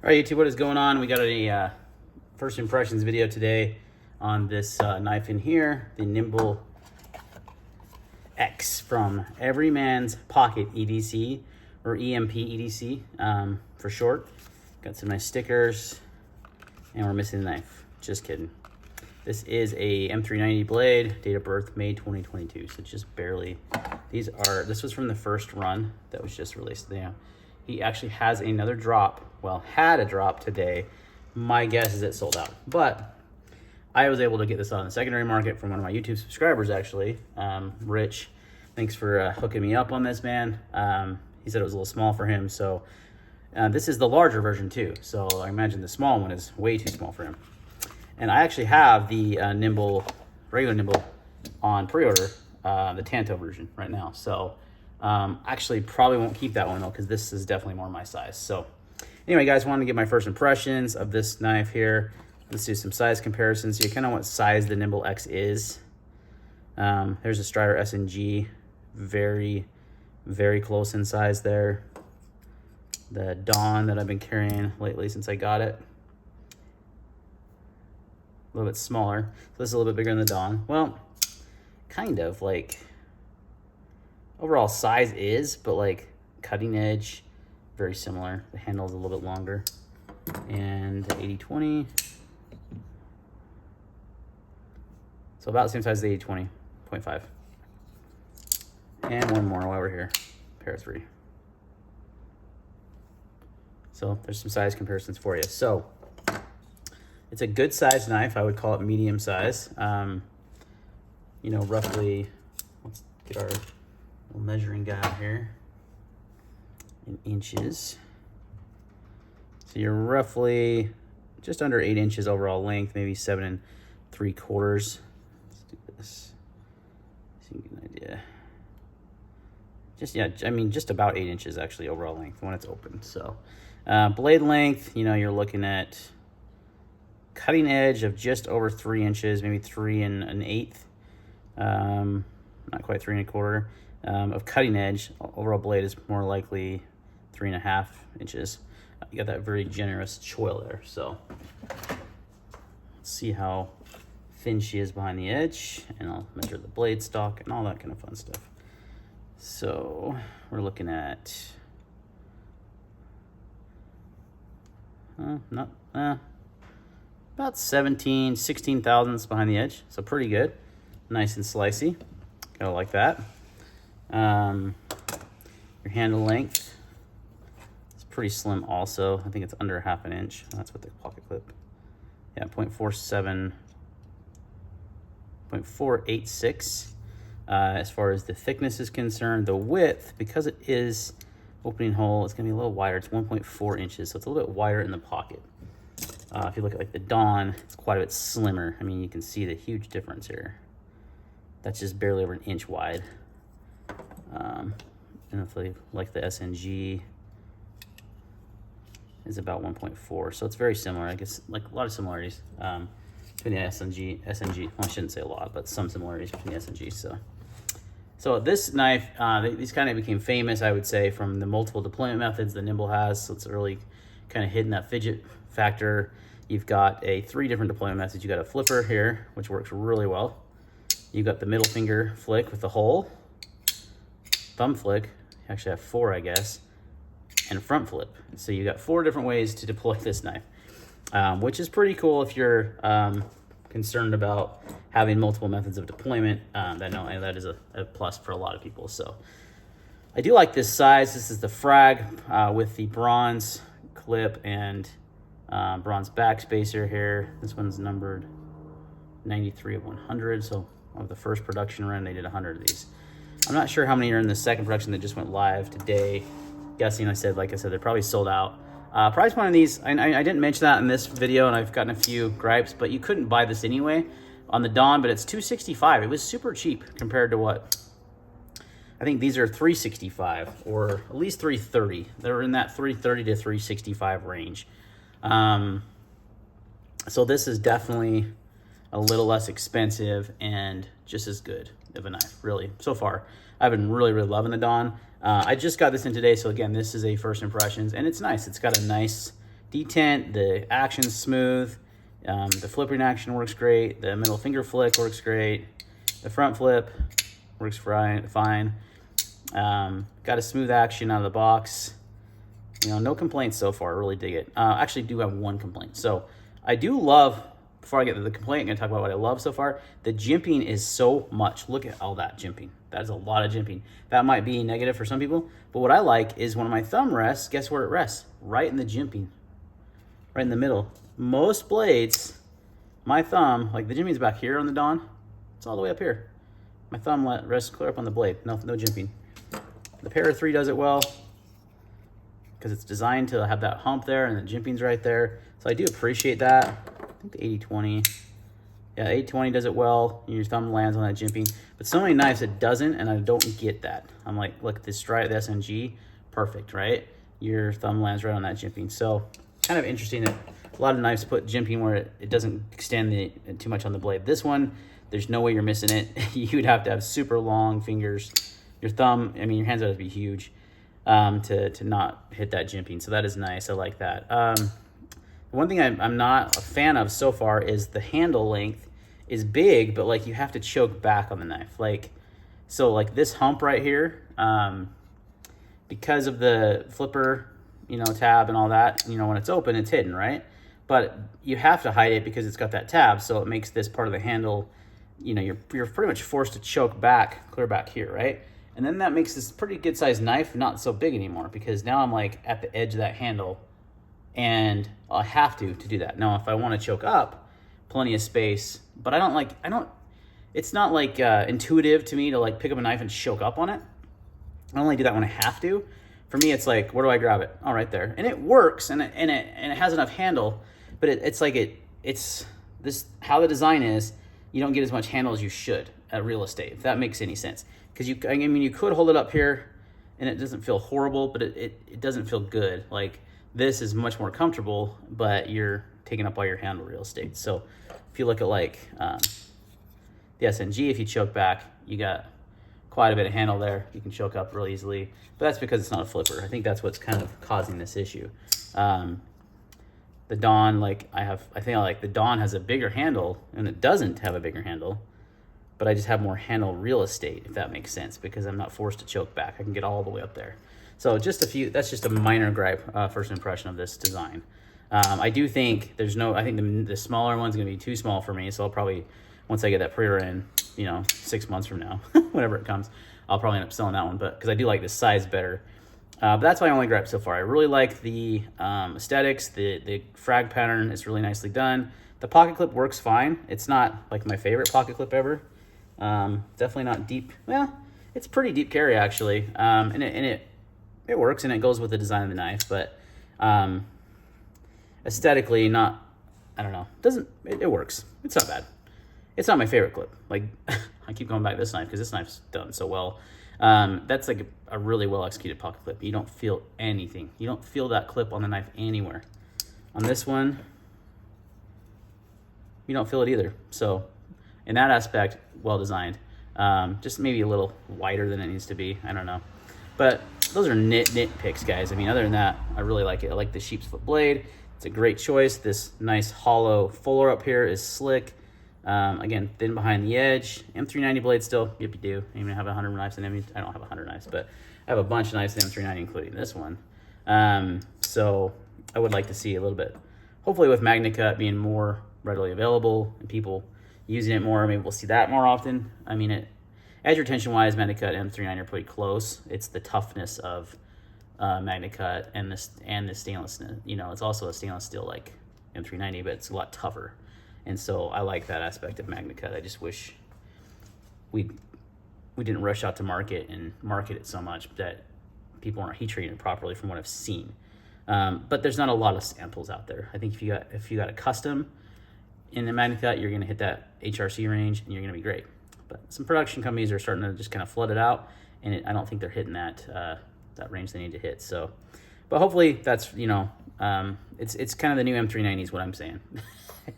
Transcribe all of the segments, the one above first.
All right, YouTube, what is going on? We got a first impressions video today on this knife in here, the Nymble X from Everyman's Pocket EDC, or EMP EDC for short. Got some nice stickers, and we're missing the knife. Just kidding. This is a M390 blade, date of birth May 2022, so just barely. This was from the first run that was just released. He actually has another drop, well, had a drop today. My guess is it sold out, but I was able to get this on the secondary market from one of my YouTube subscribers, actually. Rich, thanks for hooking me up on this, man. He said it was a little small for him, so this is the larger version too. So I imagine the small one is way too small for him. And I actually have the regular Nymble on pre-order, the Tanto version right now. So actually probably won't keep that one though, because this is definitely more my size. So anyway, guys, wanted to get my first impressions of this knife here. Let's do some size comparisons. So you kind of know what size the Nymble X is. There's a Strider SNG, very, very close in size there. The Dawn that I've been carrying lately since I got it, a little bit smaller. So this is a little bit bigger than the Dawn. Well, kind of like overall size is, but like cutting edge, very similar. The handle is a little bit longer. And the 80-20. So about the same size as the 80-20.5. And one more while we're here, pair of 3. So there's some size comparisons for you. So it's a good size knife. I would call it medium size. You know, roughly, let's get our little measuring guide here in inches. So you're roughly just under 8 inches overall length, maybe 7 3/4. Let's do this so you can get an idea. I mean, just about 8 inches actually overall length when it's open. So blade length, you know, you're looking at cutting edge of just over 3 inches, maybe 3 1/8, not quite 3 1/4 of cutting edge. Overall blade is more likely 3 1/2 inches. You got that very generous choil there. So let's see how thin she is behind the edge, and I'll measure the blade stock and all that kind of fun stuff. So we're looking at about 16 thousandths behind the edge. So pretty good. Nice and slicey. Gotta like that. Your handle length is pretty slim also. I think it's under 1/2 inch. That's what the pocket clip. Yeah, 0.486. As far as the thickness is concerned, the width, because it is opening hole, it's gonna be a little wider. It's 1.4 inches, so it's a little bit wider in the pocket. If you look at like the Dawn, it's quite a bit slimmer. I mean, you can see the huge difference here. That's just barely over 1 inch wide. And if you like the SNG, is about 1.4. So it's very similar. I guess like a lot of similarities between the SNG. Well, I shouldn't say a lot, but some similarities between the SNG. So this knife, these kind of became famous, I would say, from the multiple deployment methods that Nymble has. So it's really kind of hidden that fidget factor. You've got 3 different deployment methods. You got a flipper here, which works really well. You've got the middle finger flick with the hole, thumb flick. You actually have 4, I guess, and front flip. So you got 4 different ways to deploy this knife, which is pretty cool if you're concerned about having multiple methods of deployment. That is a plus for a lot of people. So I do like this size. This is the frag with the bronze clip and bronze backspacer here. This one's numbered 93 of 100. So of the first production run, they did 100 of these. I'm not sure how many are in the second production that just went live today. Guessing, like I said, they're probably sold out. Price point on these, I didn't mention that in this video, and I've gotten a few gripes, but you couldn't buy this anyway on the Dawn, but it's $265. It was super cheap compared to what? I think these are $365 or at least $330. They're in that $330 to $365 range. So this is definitely a little less expensive and just as good of a knife, really. So far, I've been really, really loving the Dawn. I just got this in today, so again, this is a first impressions, and it's nice. It's got a nice detent, the action's smooth, the flipping action works great, the middle finger flick works great, the front flip works fine. Got a smooth action out of the box. You know, no complaints so far. I really dig it. Actually do have one complaint. So I do love, before I get to the complaint, I'm going to talk about what I love so far. The jimping is so much. Look at all that jimping. That is a lot of jimping. That might be negative for some people, but what I like is when my thumb rests, guess where it rests? Right in the jimping. Right in the middle. Most blades, my thumb, like the jimping's back here on the Dawn, it's all the way up here. My thumb rests clear up on the blade. No jimping. The Para 3 does it well because it's designed to have that hump there and the jimping's right there. So I do appreciate that. I think the 80-20. Yeah, 80-20 does it well. Your thumb lands on that jimping. But so many knives it doesn't, and I don't get that. I'm like, look, this Stride, the SNG, perfect, right? Your thumb lands right on that jimping. So kind of interesting that a lot of knives put jimping where it doesn't extend too much on the blade. This one, there's no way you're missing it. You'd have to have super long fingers. Your thumb, I mean, your hands would have to be huge to not hit that jimping. So that is nice. I like that. One thing I'm not a fan of so far is the handle length is big, but like you have to choke back on the knife. Like, so like this hump right here, because of the flipper, you know, tab and all that, you know, when it's open, it's hidden, right? But you have to hide it because it's got that tab. So it makes this part of the handle, you know, you're pretty much forced to choke back, clear back here, right? And then that makes this pretty good sized knife not so big anymore because now I'm like at the edge of that handle and I have to do that. Now, if I want to choke up, plenty of space, but it's not like intuitive to me to like pick up a knife and choke up on it. I only do that when I have to. For me, it's like, where do I grab it? Oh, right there. And it works and it has enough handle, but it's this, how the design is, you don't get as much handle as you should at real estate, if that makes any sense. Because you could hold it up here and it doesn't feel horrible, but it doesn't feel good. Like this is much more comfortable, but you're taking up all your handle real estate. So if you look at like the SNG, if you choke back, you got quite a bit of handle there. You can choke up real easily, but that's because it's not a flipper. I think that's what's kind of causing this issue. The Dawn, I think the Dawn has a bigger handle and it doesn't have a bigger handle, but I just have more handle real estate, if that makes sense, because I'm not forced to choke back. I can get all the way up there. So that's just a minor gripe, first impression of this design. I do think I think the smaller one's gonna be too small for me, so I'll probably, once I get that pre-order in, 6 months from now, whenever it comes, I'll probably end up selling that one, but because I do like this size better. But that's my only gripe so far. I really like the aesthetics, the frag pattern is really nicely done. The pocket clip works fine. It's not like my favorite pocket clip ever. Definitely not deep. Well, it's pretty deep carry actually, and it works and it goes with the design of the knife. But aesthetically, not. I don't know. It works? It's not bad. It's not my favorite clip. Like I keep going back to this knife because this knife's done so well. That's like a really well executed pocket clip. You don't feel anything. You don't feel that clip on the knife anywhere. On this one, you don't feel it either. So in that aspect, well designed. Just maybe a little wider than it needs to be. I don't know. But those are nitpicks, guys. I mean, other than that, I really like it. I like the sheep's foot blade. It's a great choice. This nice hollow fuller up here is slick. Again, thin behind the edge. M390 blade still, yippee-doo. I even have 100 knives in it. I don't have 100 knives, but I have a bunch of knives in M390, including this one. So I would like to see a little bit, hopefully with MagnaCut being more readily available and people using it more, maybe we'll see that more often. I mean, edge retention-wise, MagnaCut and M390 are pretty close. It's the toughness of MagnaCut and the stainless. It's also a stainless steel like M390, but it's a lot tougher. And so I like that aspect of MagnaCut. I just wish we didn't rush out to market and market it so much that people aren't heat treating it properly from what I've seen. But there's not a lot of samples out there. I think if you got a custom in the MagnaCut, you're gonna hit that HRC range and you're gonna be great. But some production companies are starting to just kind of flood it out, and I don't think they're hitting that range they need to hit. So, but hopefully that's it's kind of the new M390 is what I'm saying.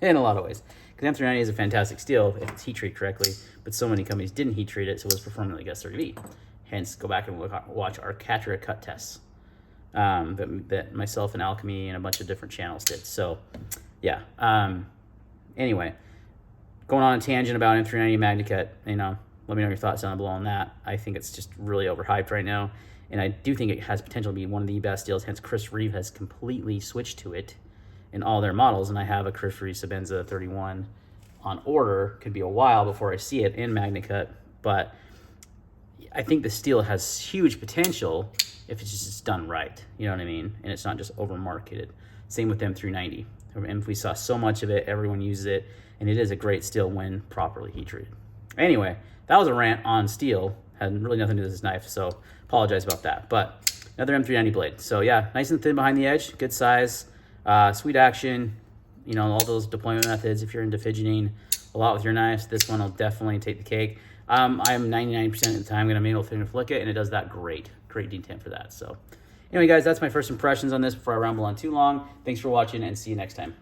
In a lot of ways, because M390 is a fantastic steel if it's heat treated correctly, but so many companies didn't heat treat it, so it was performing like S30V. Hence, go back and watch our Catra cut tests. that myself and Alchemy and a bunch of different channels did. So yeah. Anyway, going on a tangent about M390 MagnaCut, you know, let me know your thoughts down below on that. I think it's just really overhyped right now, and I do think it has potential to be one of the best deals. Hence, Chris Reeve has completely switched to it in all their models, and I have a Chris Reeve Sabenza 31 on order. Could be a while before I see it in MagnaCut, but I think the steel has huge potential if it's just done right. You know what I mean? And it's not just over marketed. Same with M390. And if we saw so much of it, everyone uses it, and it is a great steel when properly heat treated. Anyway, that was a rant on steel. Had really nothing to do with this knife, so apologize about that. But another M390 blade. So yeah, nice and thin behind the edge, good size, sweet action. You know, all those deployment methods. If you're into fidgeting a lot with your knives, this one will definitely take the cake. I'm 99% of the time going to be able to flick it, and it does that great. Great detent for that. So anyway, guys, that's my first impressions on this before I ramble on too long. Thanks for watching, and see you next time.